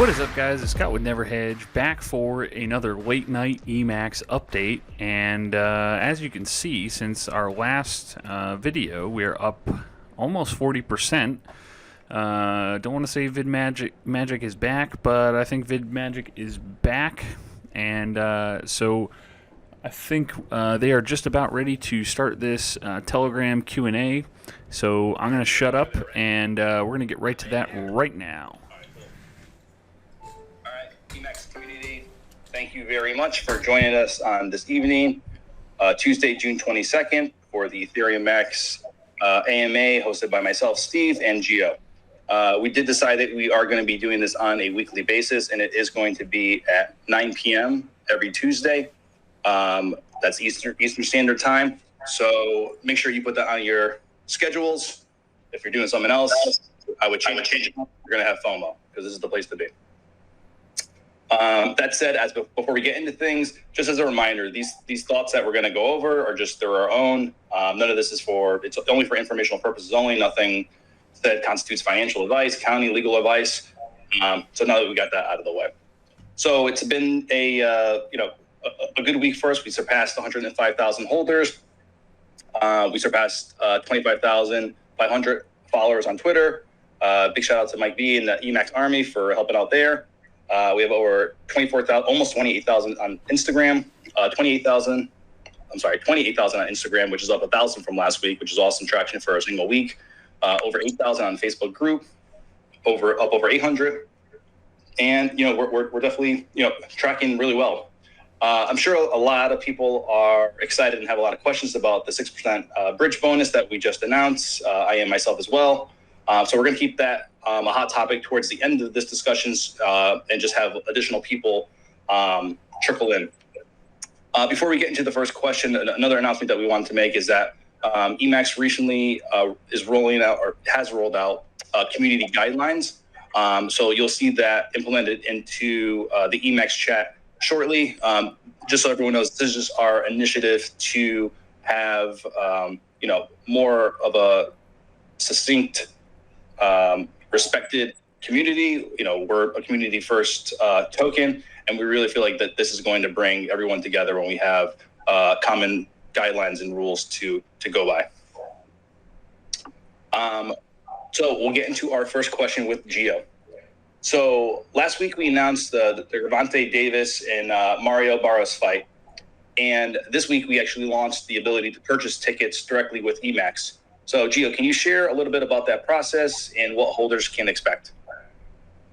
What is up, guys? It's Scott with Never Hedge, back for another late night Emax update. And as you can see, since our last video, we're up almost 40%. Don't want to say VidMagic is back, but I think VidMagic is back. And so I think they are just about ready to start this Telegram Q&A. So I'm going to shut up, and we're going to get right to that right now. Emax community, thank you very much for joining us on this evening, Tuesday, June 22nd, for the EthereumMax AMA hosted by myself, Steve, and Gio. We did decide that we are going to be doing this on a weekly basis, and it is going to be at 9 p.m. every Tuesday. That's Eastern Standard Time. So make sure you put that on your schedules. If you're doing something else, I would change it. You're going to have FOMO because this is the place to be. That said, before we get into things, just as a reminder, these thoughts that we're going to go over are just they're our own. None of this is it's only for informational purposes only. Nothing that constitutes financial advice, accounting, legal advice. So now that we got that out of the way, so it's been a good week for us. We surpassed 105,000 holders. We surpassed 25,500 followers on Twitter. Big shout out to Mike B and the Emax Army for helping out there. We have over 24,000, almost 28,000 on Instagram. 28,000 on Instagram, which is up 1,000 from last week, which is awesome traction for a single week. Over 8,000 on Facebook group, up over 800, and we're definitely tracking really well. I'm sure a lot of people are excited and have a lot of questions about the 6% bridge bonus that we just announced. I am myself as well. So we're going to keep that a hot topic towards the end of this discussions and just have additional people trickle in. Before we get into the first question, another announcement that we wanted to make is that Emax recently is rolling out or has rolled out community guidelines. So you'll see that implemented into the Emax chat shortly. Just so everyone knows, this is just our initiative to have more of a succinct, respected community. We're a community first token, and we really feel like that this is going to bring everyone together when we have common guidelines and rules to go by. So we'll get into our first question with Gio. So last week we announced the Gervonta Davis and Mario Barros fight, and this week we actually launched the ability to purchase tickets directly with Emax. So, Gio, can you share a little bit about that process and what holders can expect?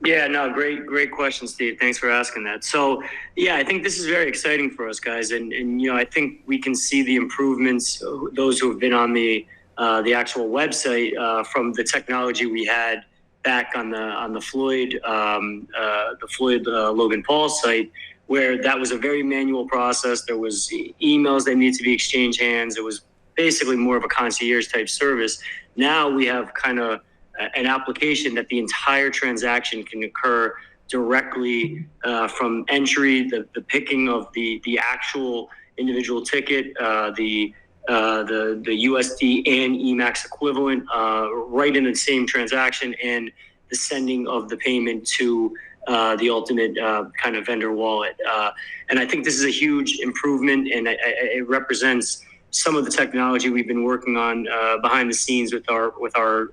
Yeah, no, great question, Steve. Thanks for asking that. So, yeah, I think this is very exciting for us, guys, and I think we can see the improvements. Those who have been on the actual website from the technology we had back on the Floyd Logan Paul site, where that was a very manual process. There was emails that needed to be exchanged hands. It was basically more of a concierge type service. Now we have kind of an application that the entire transaction can occur directly from entry, the picking of the actual individual ticket, the USD and Emax equivalent, right in the same transaction, and the sending of the payment to the ultimate kind of vendor wallet. And I think this is a huge improvement, and it represents some of the technology we've been working on behind the scenes with our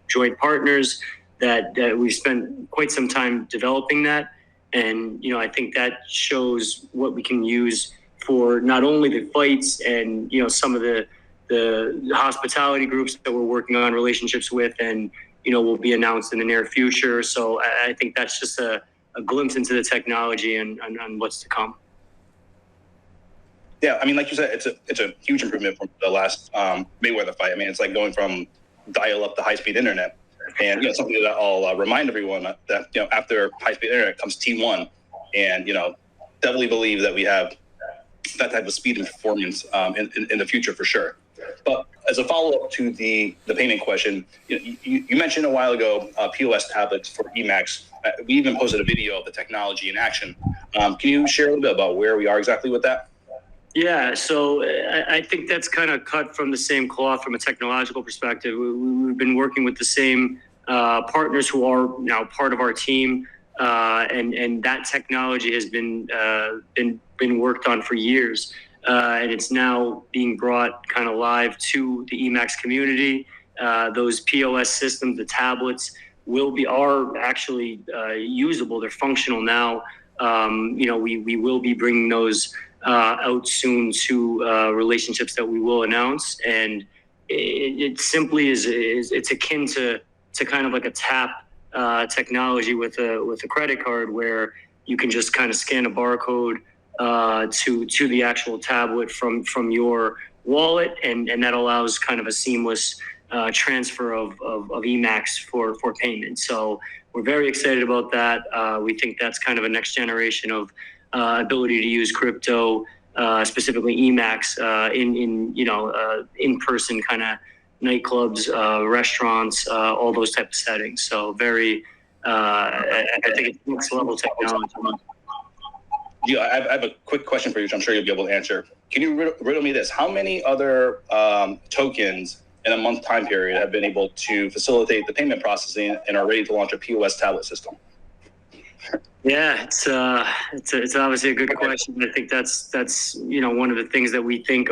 joint partners that we've spent quite some time developing that. And, I think that shows what we can use for not only the fights and, some of the hospitality groups that we're working on relationships with and, will be announced in the near future. So I think that's just a glimpse into the technology and what's to come. Yeah, I mean, like you said, it's a huge improvement from the last Mayweather fight. I mean, it's like going from dial-up to high-speed internet. And, something that I'll remind everyone that, after high-speed internet comes T1. And, definitely believe that we have that type of speed and performance in the future for sure. But as a follow-up to the payment question, you mentioned a while ago POS tablets for Emax. We even posted a video of the technology in action. Can you share a little bit about where we are exactly with that? Yeah, so I think that's kind of cut from the same cloth from a technological perspective. We've been working with the same partners who are now part of our team and that technology has been worked on for years, and it's now being brought kind of live to the Emax community. Those POS systems, the tablets, are actually usable. They're functional now. We will be bringing those out soon to relationships that we will announce, and it simply is it's akin to kind of like a tap technology with a credit card, where you can just kind of scan a barcode to the actual tablet from your wallet, and that allows kind of a seamless transfer of Emax for payment. So we're very excited about that. We think that's kind of a next generation of ability to use crypto, specifically Emax, in person kind of nightclubs, restaurants, all those type of settings. So very, I think it's next level technology. Yeah, I have a quick question for you, which I'm sure you'll be able to answer. Can you riddle me this? How many other tokens in a month time period have been able to facilitate the payment processing and are ready to launch a POS tablet system? Yeah, it's obviously a good question. I think that's one of the things that we think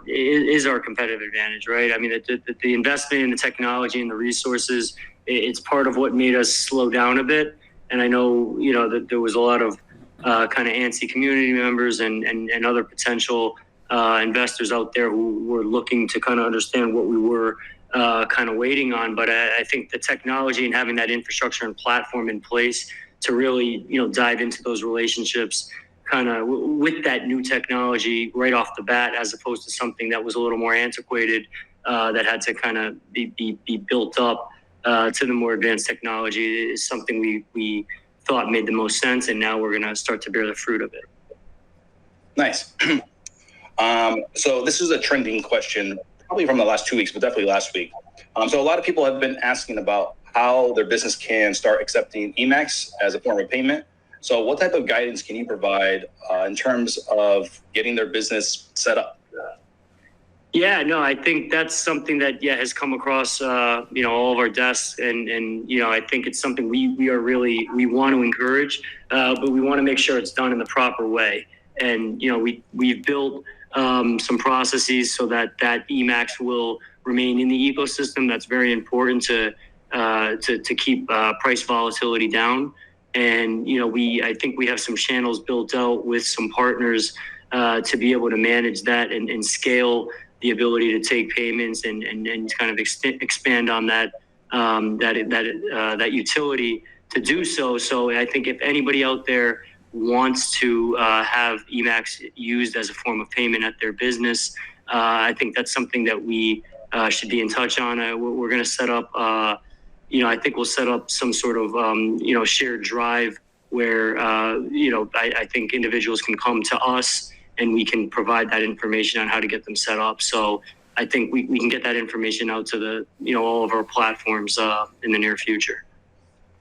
is our competitive advantage, right? I mean, the investment in the technology and the resources, it's part of what made us slow down a bit. And I know that there was a lot of kind of antsy community members and other potential investors out there who were looking to kind of understand what we were kind of waiting on. But I think the technology and having that infrastructure and platform in place to really, dive into those relationships kind of with that new technology right off the bat, as opposed to something that was a little more antiquated, that had to kind of be built up to the more advanced technology, is something we thought made the most sense. And now we're going to start to bear the fruit of it. Nice. So this is a trending question, probably from the last 2 weeks, but definitely last week. So a lot of people have been asking about how their business can start accepting Emax as a form of payment. So what type of guidance can you provide in terms of getting their business set up? Yeah, no, I think that's something that has come across all of our desks, and I think it's something we want to encourage, but we want to make sure it's done in the proper way. And we've built some processes so that Emax will remain in the ecosystem. That's very important to keep price volatility down. And I think we have some channels built out with some partners to be able to manage that and scale the ability to take payments and kind of expand on that utility to do so. So I think if anybody out there wants to have Emax used as a form of payment at their business, I think that's something that we should be in touch on. We're going to set up, I think we'll set up some sort of, shared drive where, I think individuals can come to us and we can provide that information on how to get them set up. So I think we can get that information out to all of our platforms in the near future.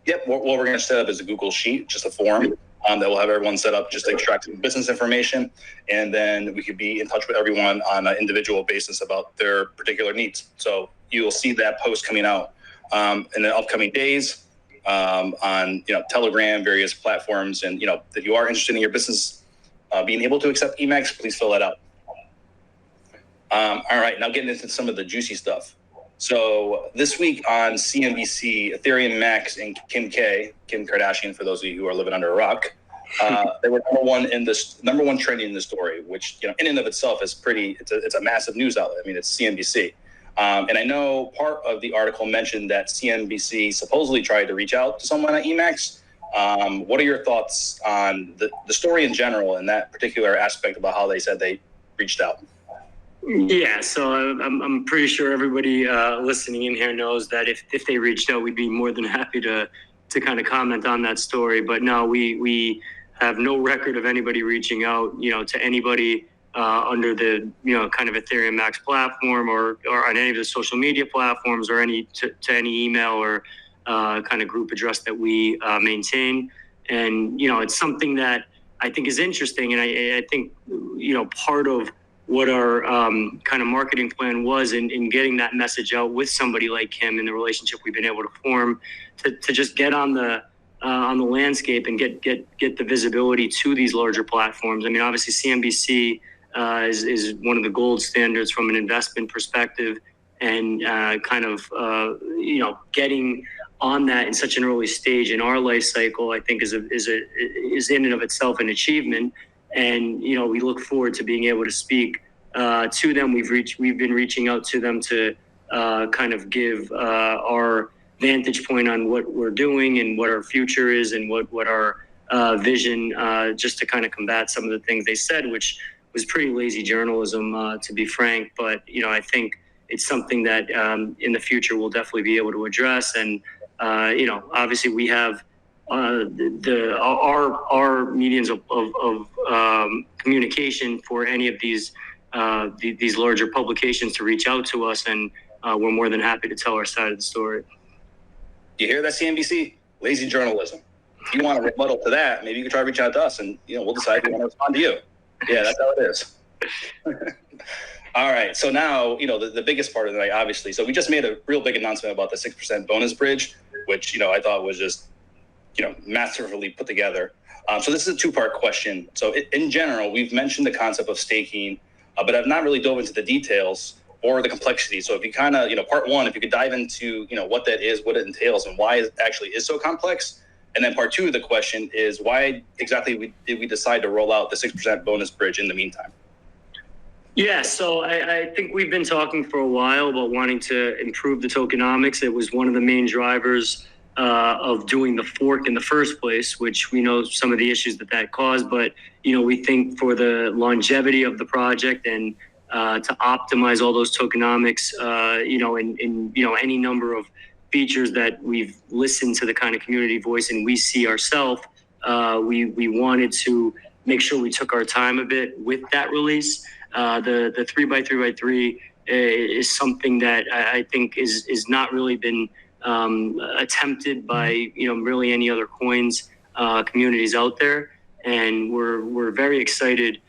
Yep. What we're going to set up is a Google Sheet, just a form that will have everyone set up, just to extract some business information. And then we could be in touch with everyone on an individual basis about their particular needs. So you'll see that post coming out in the upcoming days on Telegram, various platforms. And if you are interested in your business being able to accept Emax, please fill that out. All right, now getting into some of the juicy stuff. So this week on CNBC, Ethereum Max and Kim Kardashian, for those of you who are living under a rock, they were number one trending in the story, which in and of itself is it's a massive news outlet. I mean, it's CNBC. And I know part of the article mentioned that CNBC supposedly tried to reach out to someone at Emax. What are your thoughts on the story in general and that particular aspect about how they said they reached out? Yeah, so I'm pretty sure everybody listening in here knows that if they reached out, we'd be more than happy to kind of comment on that story. But no, we have no record of anybody reaching out, to anybody under the kind of Ethereum Max platform or on any of the social media platforms or to any email or kind of group address that we maintain. And it's something that I think is interesting, and I think part of what our kind of marketing plan was in getting that message out with somebody like Kim and the relationship we've been able to form to just get on the on the landscape and get the visibility to these larger platforms. I mean, obviously CNBC is one of the gold standards from an investment perspective, and getting on that in such an early stage in our life cycle, I think is in and of itself an achievement. And we look forward to being able to speak to them. We've been reaching out to them to kind of give our vantage point on what we're doing and what our future is and what our vision, just to kind of combat some of the things they said, which was pretty lazy journalism, to be frank. But I think it's something that in the future we'll definitely be able to address. And obviously we have our mediums of communication for any of these larger publications to reach out to us, and we're more than happy to tell our side of the story. You hear that, CNBC? Lazy journalism. If you want a rebuttal to that, maybe you can try to reach out to us, and we'll decide if we want to respond to you. Yeah, that's how it is. All right. So now, the biggest part of the night, obviously. So we just made a real big announcement about the 6% bonus bridge, which, I thought was just, masterfully put together. So this is a two-part question. So in general, we've mentioned the concept of staking, but I've not really dove into the details or the complexity. So if you kind of, part one, if you could dive into, what that is, what it entails, and why it actually is so complex. And then part two of the question is why exactly did we decide to roll out the 6% bonus bridge in the meantime? Yeah, so I think we've been talking for a while about wanting to improve the tokenomics. It was one of the main drivers of doing the fork in the first place, which we know some of the issues that caused. But, we think for the longevity of the project and to optimize all those tokenomics, in any number of features that we've listened to the kind of community voice and we see ourselves, we wanted to make sure we took our time a bit with that release. The 3x3x3 is something that I think is not really been attempted by really any other coins communities out there, and we're very excited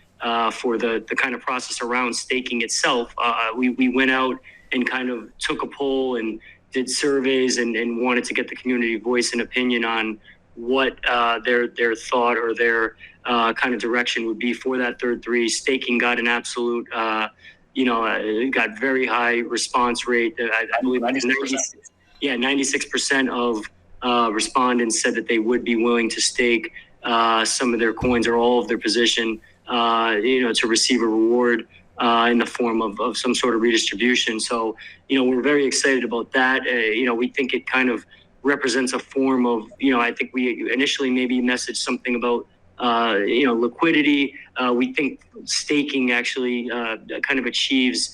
for the kind of process around staking itself. We went out and kind of took a poll and did surveys and wanted to get the community voice and opinion on what their thought or their kind of direction would be for that third three. Staking got an absolute, got very high response rate. I believe 96% of respondents said that they would be willing to stake some of their coins or all of their position, to receive a reward in the form of some sort of redistribution. So, we're very excited about that. We think it kind of represents a form of, I think we initially maybe messaged something about, liquidity. We think staking actually kind of achieves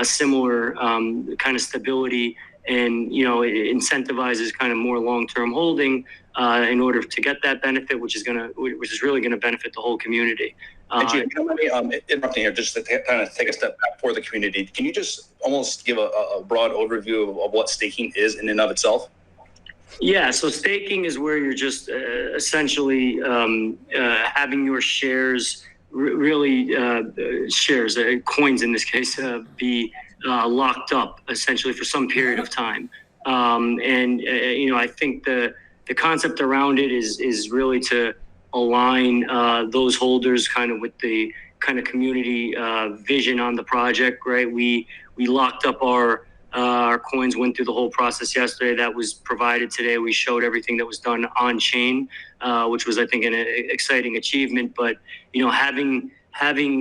similar kind of stability and, it incentivizes kind of more long-term holding in order to get that benefit, which is really going to benefit the whole community. Interrupting here, just to kind of take a step back for the community. Can you just almost give a broad overview of what staking is in and of itself? Yeah, so staking is where you're just essentially having your shares, shares, coins in this case, be locked up essentially for some period of time. I think the concept around it is really to align those holders kind of with the kind of community vision on the project, right? We locked up our coins, went through the whole process yesterday. That was provided today. We showed everything that was done on chain, which was, I think, an exciting achievement. But having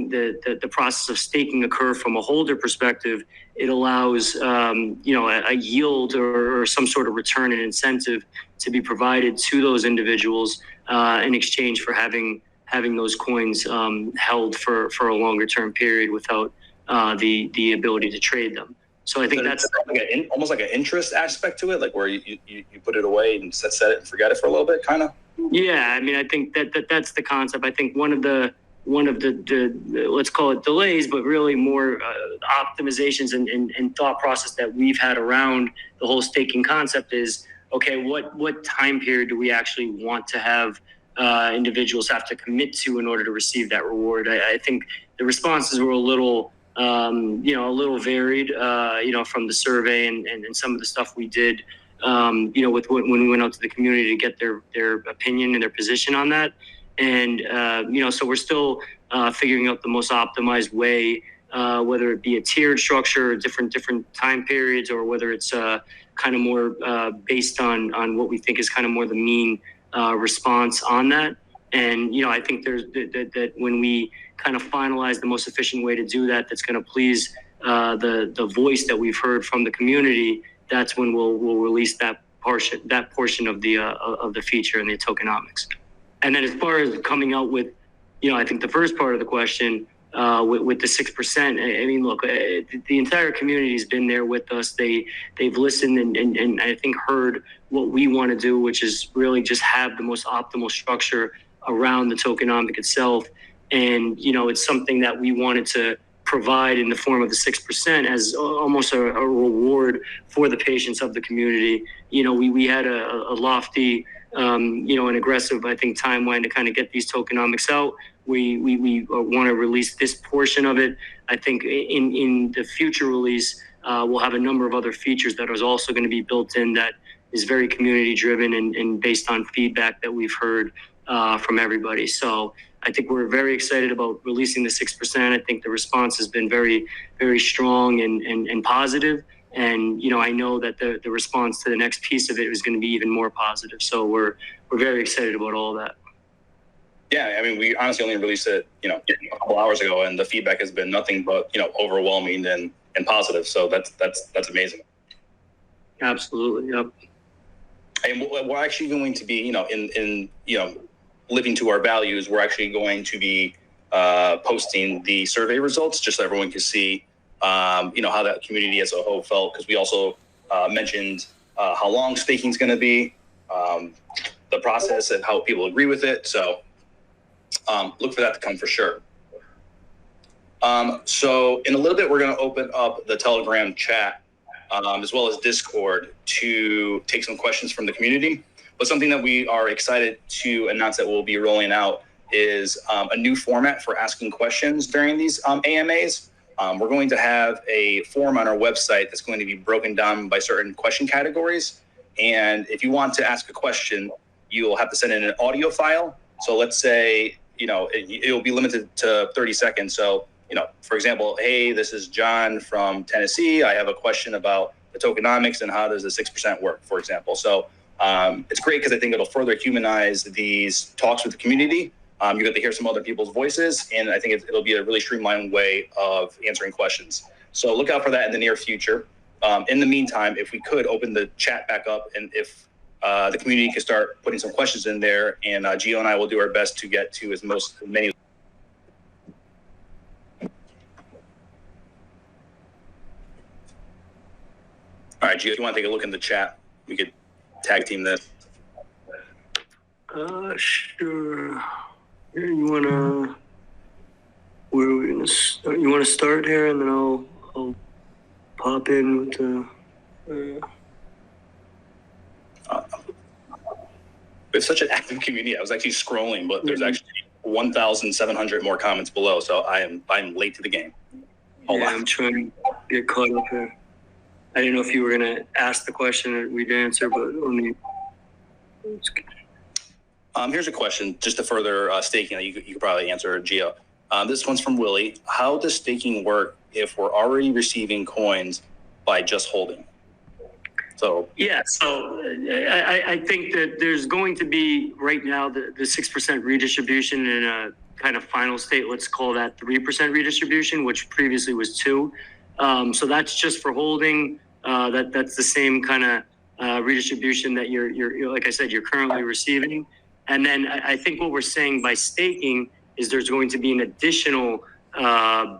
the process of staking occur from a holder perspective, it allows a yield or some sort of return and incentive to be provided to those individuals in exchange for having those coins held for a longer term period without the ability to trade them. So I think that's almost like an interest aspect to it, like where you put it away and set it and forget it for a little bit, kind of. Yeah, I mean, I think that's the concept. I think one of the let's call it delays, but really more optimizations and thought process that we've had around the whole staking concept is, okay, what time period do we actually want to have individuals have to commit to in order to receive that reward? I think the responses were a little varied, from the survey and some of the stuff we did with when we went out to the community to get their opinion and their position on that. And, so we're still figuring out the most optimized way, whether it be a tiered structure, different time periods, or whether it's kind of more based on what we think is kind of more the mean response on that. And, I think there's that when we kind of finalize the most efficient way to do that, that's going to please the voice that we've heard from the community, that's when we'll release that portion of the feature and the tokenomics. And then as far as coming out with, I think the first part of the question with the 6%, I mean, look, the entire community has been there with us. They've listened and I think heard what we want to do, which is really just have the most optimal structure around the tokenomic itself. And, it's something that we wanted to provide in the form of the 6% as almost a reward for the patience of the community. We had a lofty, an aggressive, I think, timeline to kind of get these tokenomics out. We want to release this portion of it. I think in the future release, we'll have a number of other features that is also going to be built in that is very community driven and based on feedback that we've heard from everybody. So I think we're very excited about releasing the 6%. I think the response has been very, very strong and positive. And, I know that the response to the next piece of it is going to be even more positive. So we're very excited about all that. Yeah, I mean, we honestly only released it, a couple hours ago, and the feedback has been nothing but, overwhelming and positive. So that's amazing. Absolutely. Yep. And we're actually going to be, in living to our values, we're actually going to be posting the survey results just so everyone can see, how that community as a whole felt. Because we also mentioned how long staking is going to be, the process, and how people agree with it. So look for that to come for sure. So in a little bit, we're going to open up the Telegram chat as well as Discord to take some questions from the community. But something that we are excited to announce that we'll be rolling out is a new format for asking questions during these AMAs. We're going to have a form on our website that's going to be broken down by certain question categories. And if you want to ask a question, you'll have to send in an audio file. So let's say, it'll be limited to 30 seconds. So, for example, hey, this is John from Tennessee. I have a question about the tokenomics and how does the 6% work, for example. So it's great because I think it'll further humanize these talks with the community. You get to hear some other people's voices, and I think it'll be a really streamlined way of answering questions. So look out for that in the near future. In the meantime, if we could open the chat back up, and if the community could start putting some questions in there, and Gio and I will do our best to get to as many. All right, Gio, if you want to take a look in the chat, we could tag team this. Sure. Here, where are we gonna start? You want to start here, and then I'll pop in with the. We have such an active community. I was actually scrolling, but there's actually 1,700 more comments below. So I'm late to the game. Hold on. I'm trying to get caught up here. I didn't know if you were gonna ask the question or we'd answer, but only. Here's a question just to further staking that you could probably answer, Gio. This one's from Willie. How does staking work if we're already receiving coins by just holding? So I think that there's going to be right now the 6% redistribution in a kind of final state. Let's call that 3% redistribution, which previously was 2%. So that's just for holding. That's the same kind of redistribution that you're like I said, you're currently receiving. And then I think what we're saying by staking is there's going to be an additional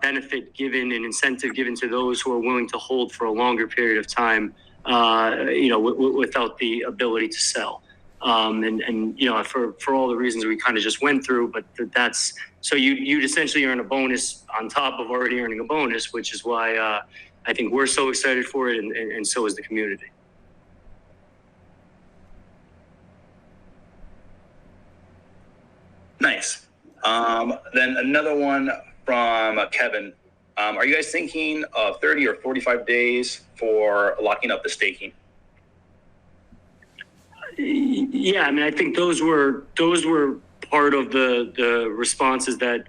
benefit given, an incentive given to those who are willing to hold for a longer period of time, without the ability to sell. For all the reasons we kind of just went through, but that's, so you'd essentially earn a bonus on top of already earning a bonus, which is why I think we're so excited for it, and so is the community. Nice. Then another one from Kevin. Are you guys thinking of 30 or 45 days for locking up the staking? Yeah, I mean, I think those were part of the responses that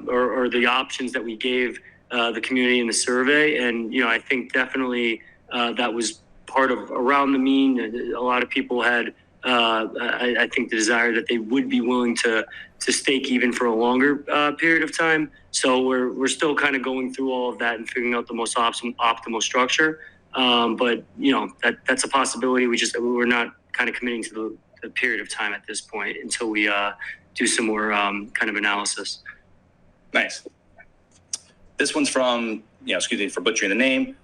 or the options that we gave the community in the survey, and I think definitely that was part of around the mean. A lot of people had I think the desire that they would be willing to stake even for a longer period of time. So we're still kind of going through all of that and figuring out the most optimal structure. But that's a possibility. We're not kind of committing to the period of time at this point until we do some more kind of analysis. Nice. This one's from, excuse me for butchering the name,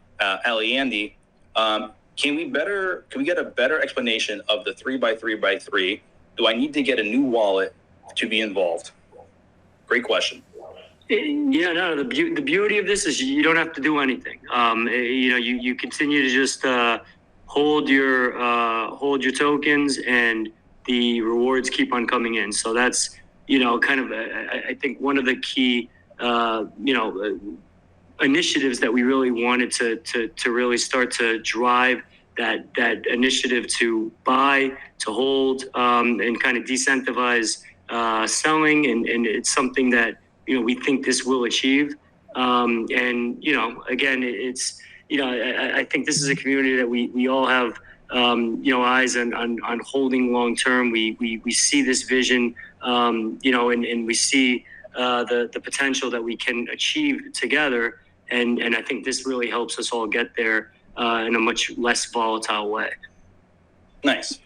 Ali Andy. Can we get a better explanation of the 3x3x3? Do I need to get a new wallet to be involved? Great question. Yeah, no, the beauty of this is you don't have to do anything. You continue to just hold your tokens, and the rewards keep on coming in. So that's kind of I think one of the key initiatives that we really wanted to really start to drive that initiative to buy, to hold, and kind of decentivize selling, and it's something that we think this will achieve. And again, it's I think this is a community that we all have eyes on holding long term. We see this vision, and we see the potential that we can achieve together. And I think this really helps us all get there in a much less volatile way. Nice.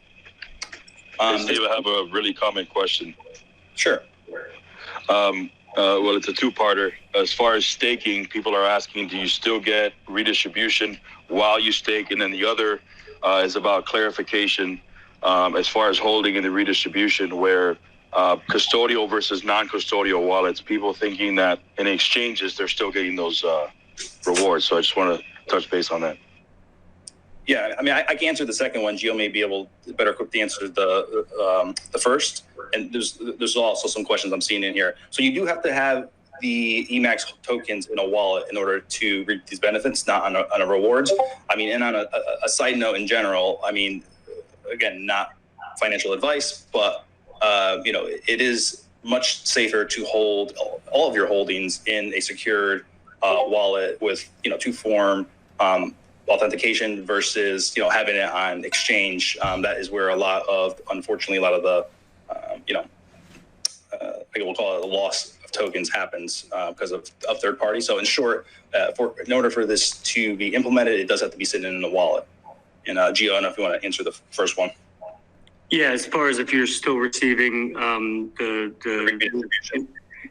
Steve, I have a really common question. Sure. Well, it's a two-parter. As far as staking, people are asking, do you still get redistribution while you stake? And then the other is about clarification as far as holding and the redistribution, where custodial versus non-custodial wallets, people thinking that in exchanges, they're still getting those rewards. So I just want to touch base on that. Yeah, I mean, I can answer the second one. Gio may be able to better equipped to answer the first. And there's also some questions I'm seeing in here. So you do have to have the Emax tokens in a wallet in order to reap these benefits, not on a rewards. I mean, and on a side note in general, I mean, again, not financial advice, but it is much safer to hold all of your holdings in a secured wallet with two-form authentication versus having it on exchange. That is where unfortunately a lot of the I will call it a loss of tokens happens because of third parties. So in short, in order for this to be implemented, it does have to be sitting in the wallet. And Gio, I don't know if you want to answer the first one. Yeah, as far as if you're still receiving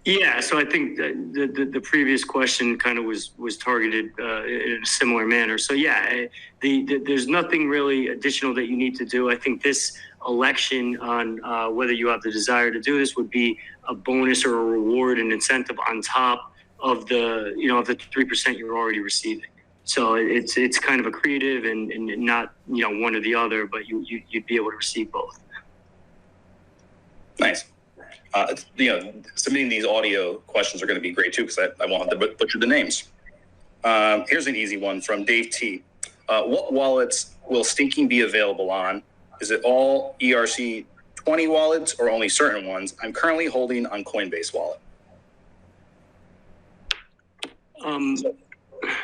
yeah, so I think the previous question kind of was targeted in a similar manner. So yeah, there's nothing really additional that you need to do. I think this election on whether you have the desire to do this would be a bonus or a reward, an incentive on top of the of the 3% you're already receiving. So it's kind of a creative and not one or the other, but you'd be able to receive both. Nice. Submitting these audio questions are going to be great too, because I won't have to butcher the names. Here's an easy one from Dave T. What wallets will staking be available on? Is it all ERC20 wallets or only certain ones? I'm currently holding on Coinbase wallet.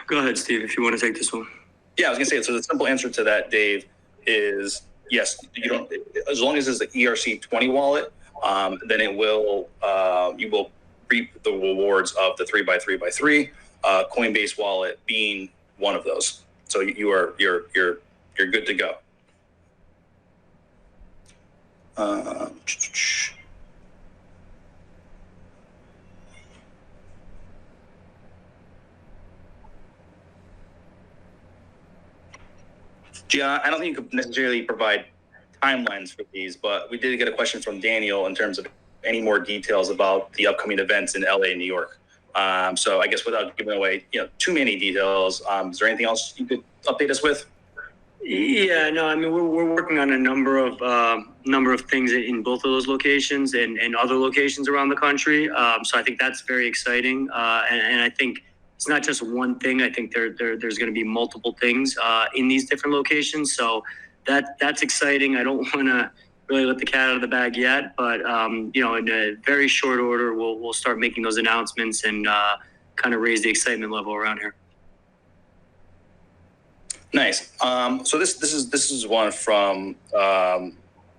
Go ahead, Steve, if you want to take this one. Yeah, I was going to say, so the simple answer to that, Dave, is yes. You don't, as long as it's the ERC20 wallet, then it will you will reap the rewards of the 3x3x3. Coinbase wallet being one of those. So you're good to go. Gian, I don't think you could necessarily provide timelines for these, but we did get a question from Daniel in terms of any more details about the upcoming events in LA and New York. So I guess without giving away too many details, is there anything else you could update us with? Yeah, no, I mean we're working on a number of things in both of those locations and other locations around the country. So I think that's very exciting, and I think it's not just one thing. I think there's going to be multiple things in these different locations. So that's exciting. I don't want to really let the cat out of the bag yet, but in a very short order, we'll start making those announcements and kind of raise the excitement level around here. Nice. So this is one from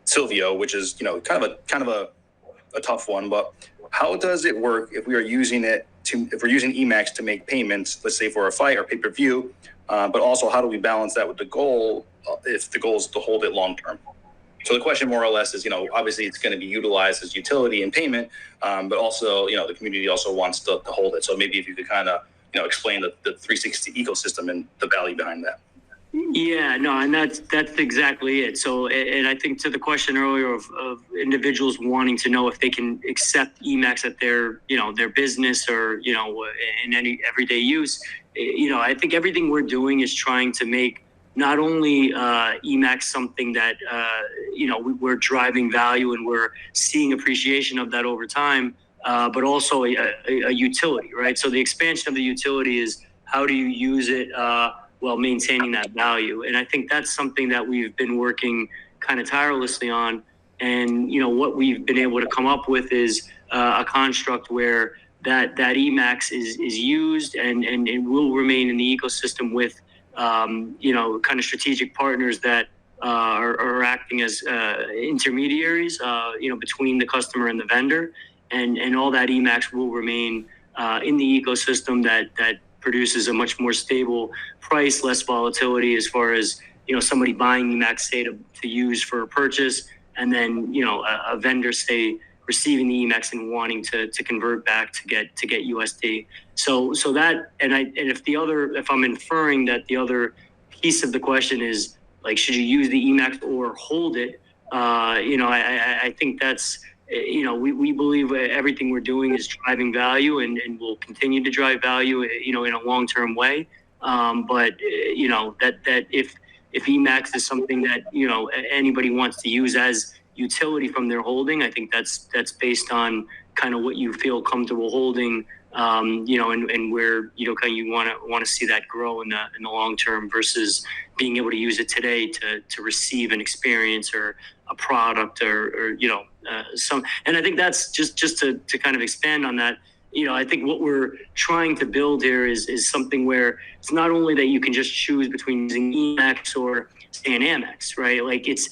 Silvio, which is kind of a tough one. But how does it work if we're using Emax to make payments, let's say for a fight or pay-per-view, but also how do we balance that with the goal if the goal is to hold it long term? So the question more or less is, obviously it's going to be utilized as utility and payment, but also, the community also wants to hold it. So maybe if you could kind of, explain the 360 ecosystem and the value behind that. Yeah, no, and that's exactly it. So, and I think to the question earlier of individuals wanting to know if they can accept Emax at their business or, in any everyday use, I think everything we're doing is trying to make not only Emax something that, we're driving value and we're seeing appreciation of that over time, but also a utility, right? So the expansion of the utility is how do you use it while maintaining that value? And I think that's something that we've been working kind of tirelessly on. And, what we've been able to come up with is a construct where that Emax is used and it will remain in the ecosystem with kind of strategic partners that are acting as intermediaries, between the customer and the vendor, and all that Emax will remain in the ecosystem that produces a much more stable price, less volatility as far as somebody buying Emax say to use for a purchase, and then a vendor say receiving the Emax and wanting to convert back to get USD. So that if I'm inferring that the other piece of the question is like, should you use the Emax or hold it? I think that's we believe everything we're doing is driving value and will continue to drive value in a long-term way. But that if Emax is something that anybody wants to use as utility from their holding, I think that's based on kind of what you feel comfortable holding, and where you want to see that grow in the long term versus being able to use it today to receive an experience or a product or some. And I think that's just to kind of expand on that. I think what we're trying to build here is something where it's not only that you can just choose between using Emax or say an Amex, right? Like it's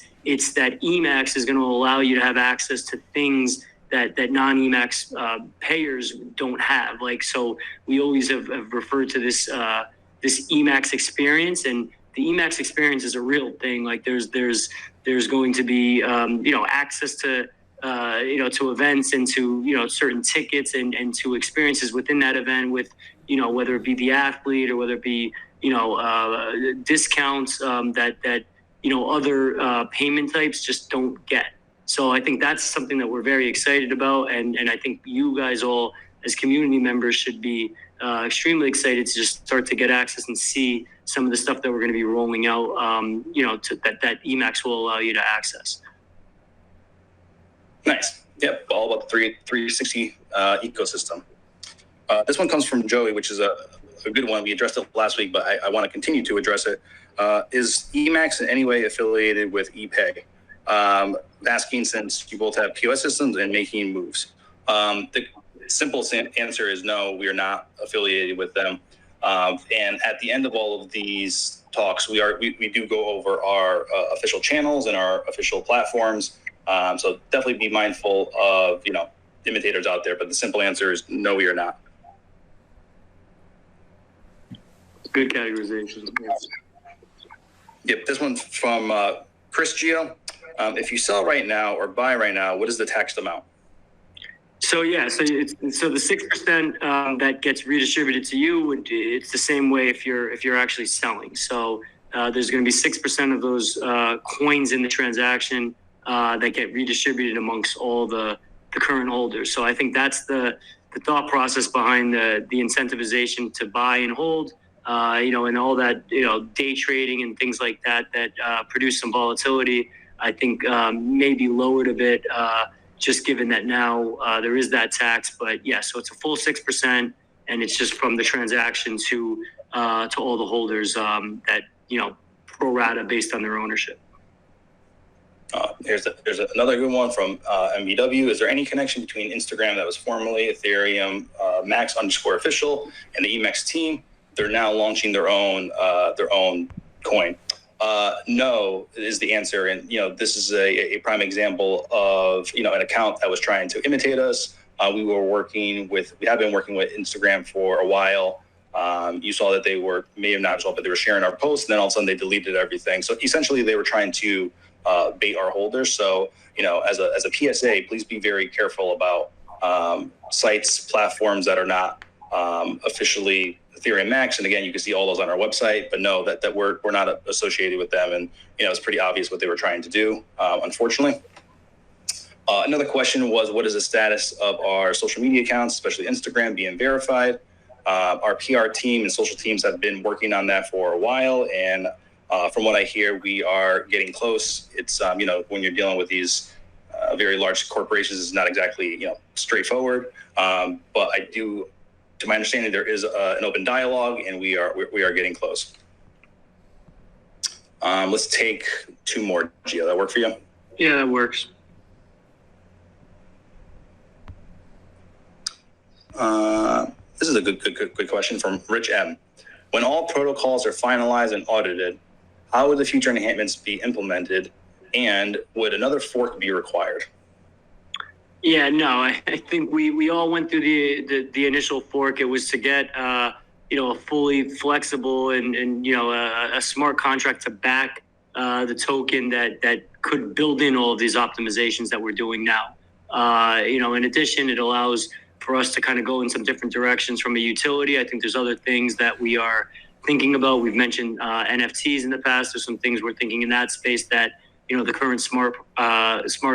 that Emax is going to allow you to have access to things that non-Emax payers don't have. Like, so we always have referred to this Emax experience, and the Emax experience is a real thing. Like there's going to be access to to events and to certain tickets and to experiences within that event with whether it be the athlete or whether it be discounts that other payment types just don't get. So I think that's something that we're very excited about, and I think you guys all as community members should be extremely excited to just start to get access and see some of the stuff that we're going to be rolling out, that Emax will allow you to access. Nice. Yep. All about the 360 ecosystem. This one comes from Joey, which is a good one. We addressed it last week, but I want to continue to address it. Is Emax in any way affiliated with ePay? Asking since you both have POS systems and making moves. The simple answer is no, we are not affiliated with them. And at the end of all of these talks, we do go over our official channels and our official platforms. So definitely be mindful of imitators out there. But the simple answer is no, we are not. Good categorization. Yep. This one's from Chris Gio. If you sell right now or buy right now, what is the taxed amount? So the 6% that gets redistributed to you it's the same way if you're actually selling. So there's going to be 6% of those coins in the transaction that get redistributed amongst all the current holders. So I think that's the thought process behind the incentivization to buy and hold. And all that day trading and things like that produce some volatility. I think maybe lowered a bit, just given that now there is that tax. But yeah, so it's a full 6%, and it's just from the transaction to all the holders that pro rata based on their ownership. There's another good one from MBW. Is there any connection between Instagram that was formerly Ethereum Max _official and the Emax team? They're now launching their own coin. No is the answer. And, this is a prime example of, an account that was trying to imitate us. We have been working with Instagram for a while. You saw that they were, may have not but they were sharing our posts, and then all of a sudden they deleted everything. So essentially they were trying to bait our holders. So, as a PSA, please be very careful about sites, platforms that are not officially Ethereum Max. And again, you can see all those on our website, but know that we're not associated with them. And, it's pretty obvious what they were trying to do, unfortunately. Another question was, what is the status of our social media accounts, especially Instagram, being verified? Our PR team and social teams have been working on that for a while. And from what I hear, we are getting close. It's, when you're dealing with these very large corporations, it's not exactly, straightforward. But to my understanding, there is an open dialogue, and we are getting close. Let's take two more, Gio. That work for you? Yeah, that works. This is a good question from Rich M. When all protocols are finalized and audited, how would the future enhancements be implemented, and would another fork be required? Yeah, no, I think we all went through the initial fork. It was to get a fully flexible and a smart contract to back the token that could build in all of these optimizations that we're doing now. In addition, it allows for us to kind of go in some different directions from a utility. I think there's other things that we are thinking about. We've mentioned NFTs in the past. There's some things we're thinking in that space that, the current smart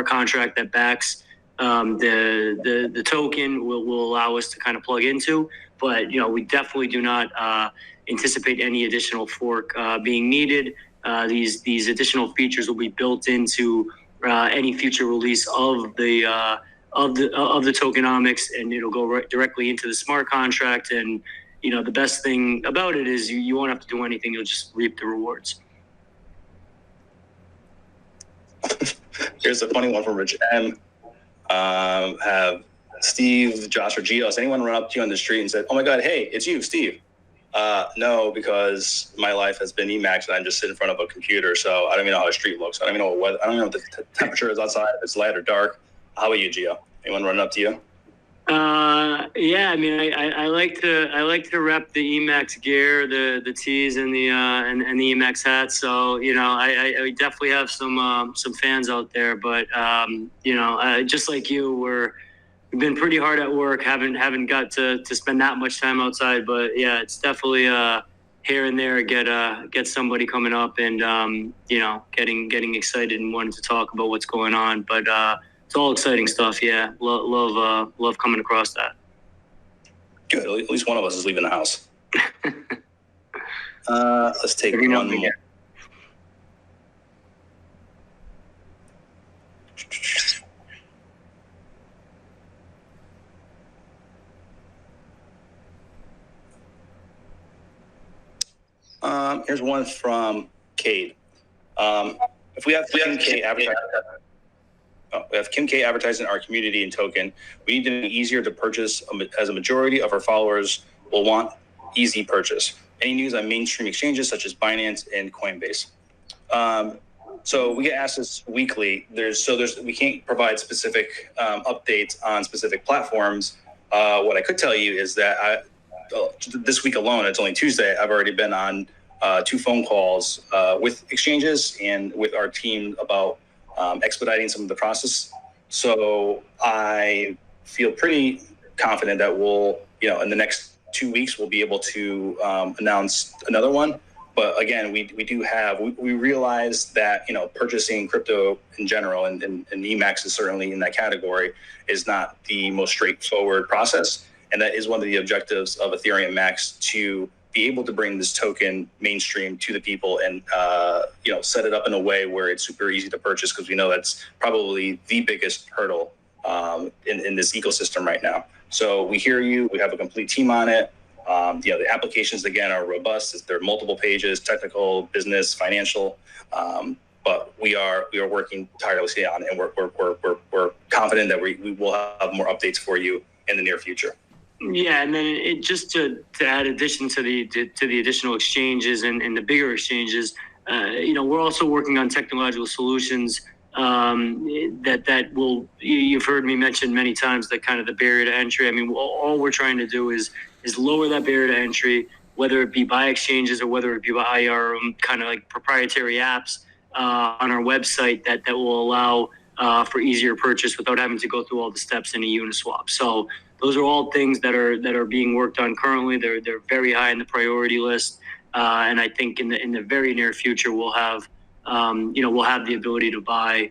contract that backs the token will allow us to kind of plug into. But, we definitely do not anticipate any additional fork being needed. These additional features will be built into any future release of the tokenomics, and it'll go directly into the smart contract. And the best thing about it is you won't have to do anything. You'll just reap the rewards. Here's a funny one from Rich M. Have Steve, Josh, or Gio, has anyone run up to you on the street and said, "Oh my God, hey, it's you, Steve"? No, because my life has been Emax and I'm just sitting in front of a computer, so I don't even know how the street looks. I don't even know what weather. I don't even know what the temperature is outside, if it's light or dark. How about you, Gio? Anyone running up to you? Yeah, I mean, I like to rep the Emax gear, the tees and the Emax hats. So I definitely have some fans out there. But just like you, we've been pretty hard at work. Haven't got to spend that much time outside. But yeah, it's definitely here and there get somebody coming up and getting excited and wanting to talk about what's going on. But it's all exciting stuff. Yeah, love coming across that. Good. At least one of us is leaving the house. Let's take one more. Here's one from Kate. If we have Kim K advertising. We have Kim K advertising our community and token. We need to make it easier to purchase, as a majority of our followers will want easy purchase. Any news on mainstream exchanges such as Binance and Coinbase? So we get asked this weekly. We can't provide specific updates on specific platforms. What I could tell you is that this week alone, it's only Tuesday, I've already been on 2 phone calls with exchanges and with our team about expediting some of the process. So I feel pretty confident that we'll, in the next 2 weeks, we'll be able to announce another one. But again, we realize that, purchasing crypto in general, and Emax is certainly in that category, is not the most straightforward process. And that is one of the objectives of Ethereum Max, to be able to bring this token mainstream to the people and, set it up in a way where it's super easy to purchase, because we know that's probably the biggest hurdle in this ecosystem right now. So we hear you. We have a complete team on it. The applications, again, are robust. There are multiple pages, technical, business, financial. But but we are working tirelessly on it, and we're confident that we will have more updates for you in the near future. Yeah, and then just to add addition to the additional exchanges and the bigger exchanges, we're also working on technological solutions that will. You've heard me mention many times that kind of the barrier to entry. I mean, all we're trying to do is lower that barrier to entry, whether it be by exchanges or whether it be by our kind of like proprietary apps on our website that will allow for easier purchase without having to go through all the steps in a Uniswap. So those are all things that are being worked on currently. They're very high in the priority list, and I think in the very near future we'll have the ability to buy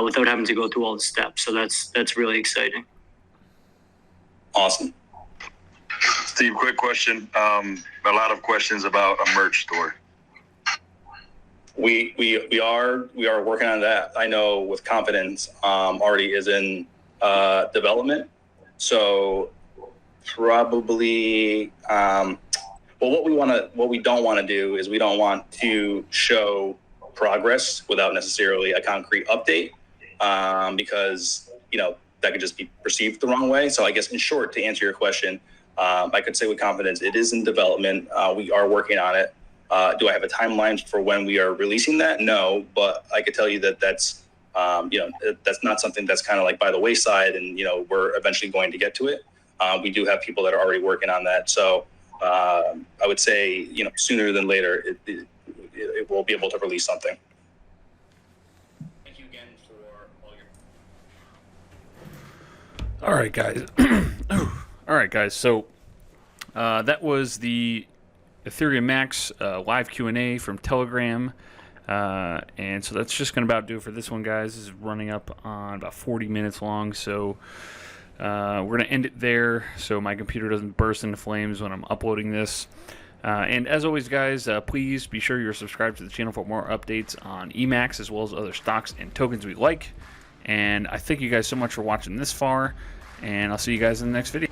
without having to go through all the steps. So that's really exciting. Awesome. Steve, quick question. A lot of questions about a merch store. We are working on that. I know with confidence already is in development. So probably, what we don't want to do is we don't want to show progress without necessarily a concrete update, because that could just be perceived the wrong way. So I guess in short, to answer your question, I could say with confidence it is in development. We are working on it. Do I have a timeline for when we are releasing that? No, but I could tell you that that's not something that's kind of like by the wayside, and we're eventually going to get to it. We do have people that are already working on that, so I would say sooner than later it will be able to release something. Thank you again for all your. All right, guys. All right, guys. So that was the Ethereum Max live Q&A from Telegram. And so that's just going to about do it for this one, guys. This is running up on about 40 minutes long, so we're going to end it there so my computer doesn't burst into flames when I'm uploading this. And as always, guys, please be sure you're subscribed to the channel for more updates on Emax as well as other stocks and tokens we like. And I thank you guys so much for watching this far, and I'll see you guys in the next video.